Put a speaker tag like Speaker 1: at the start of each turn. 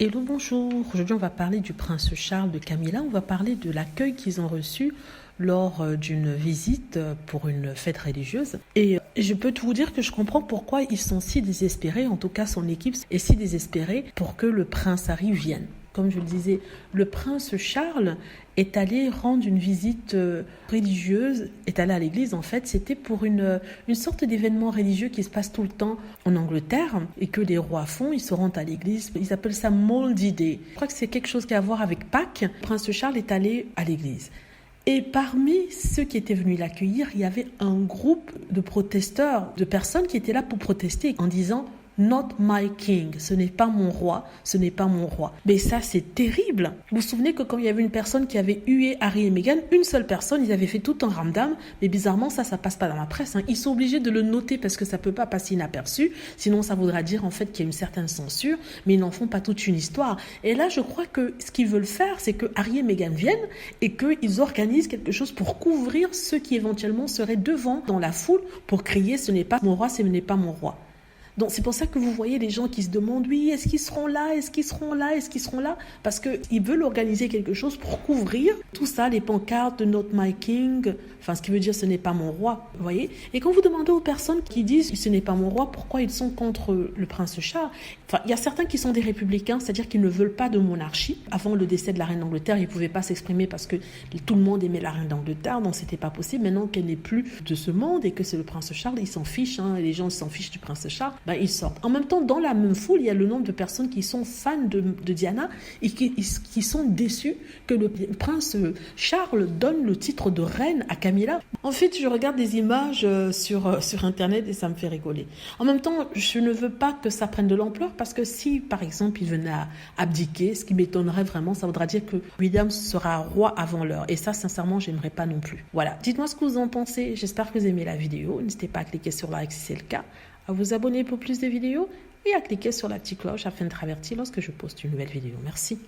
Speaker 1: Hello, bonjour. Aujourd'hui, on va parler du prince Charles de Camilla. On va parler de l'accueil qu'ils ont reçu lors d'une visite pour une fête religieuse. Et je peux tout vous dire que je comprends pourquoi ils sont si désespérés, en tout cas son équipe est si désespérée pour que le prince Harry vienne. Comme je le disais, le prince Charles est allé rendre une visite religieuse, est allé à l'église en fait. C'était pour une sorte d'événement religieux qui se passe tout le temps en Angleterre et que les rois font. Ils se rendent à l'église. Ils appellent ça Moldy Day. Je crois que c'est quelque chose qui a à voir avec Pâques. Le prince Charles est allé à l'église. Et parmi ceux qui étaient venus l'accueillir, il y avait un groupe de protesteurs, de personnes qui étaient là pour protester en disant « Not my king », ce n'est pas mon roi, ce n'est pas mon roi. Mais ça, c'est terrible. Vous vous souvenez que quand il y avait une personne qui avait hué Harry et Meghan, une seule personne, ils avaient fait tout un ramdam, mais bizarrement, ça passe pas dans la presse. Ils sont obligés de le noter parce que ça peut pas passer inaperçu, sinon ça voudra dire en fait qu'il y a une certaine censure, mais ils n'en font pas toute une histoire. Et là, je crois que ce qu'ils veulent faire, c'est que Harry et Meghan viennent et qu'ils organisent quelque chose pour couvrir ceux qui éventuellement seraient devant dans la foule pour crier « ce n'est pas mon roi, ce n'est pas mon roi ». Donc c'est pour ça que vous voyez les gens qui se demandent oui, est-ce qu'ils seront là, est-ce qu'ils seront là, est-ce qu'ils seront là, parce qu'ils veulent organiser quelque chose pour couvrir tout ça, les pancartes de Not My King, enfin ce qui veut dire ce n'est pas mon roi, vous voyez. Et quand vous demandez aux personnes qui disent ce n'est pas mon roi, pourquoi ils sont contre le prince Charles, enfin il y a certains qui sont des républicains, c'est-à-dire qu'ils ne veulent pas de monarchie. Avant le décès de la reine d'Angleterre, ils ne pouvaient pas s'exprimer parce que tout le monde aimait la reine d'Angleterre, donc c'était pas possible. Maintenant qu'elle n'est plus de ce monde et que c'est le prince Charles, ils s'en fichent, les gens s'en fichent du prince Charles. Ils sortent. En même temps, dans la même foule, il y a le nombre de personnes qui sont fans de Diana et qui sont déçus que le prince Charles donne le titre de reine à Camilla. En fait, je regarde des images sur Internet et ça me fait rigoler. En même temps, je ne veux pas que ça prenne de l'ampleur parce que si, par exemple, il venait à abdiquer, ce qui m'étonnerait vraiment, ça voudra dire que William sera roi avant l'heure. Et ça, sincèrement, j'aimerais pas non plus. Voilà. Dites-moi ce que vous en pensez. J'espère que vous aimez la vidéo. N'hésitez pas à cliquer sur like si c'est le cas, à vous abonner pour plus de vidéos et à cliquer sur la petite cloche afin d'être averti lorsque je poste une nouvelle vidéo. Merci.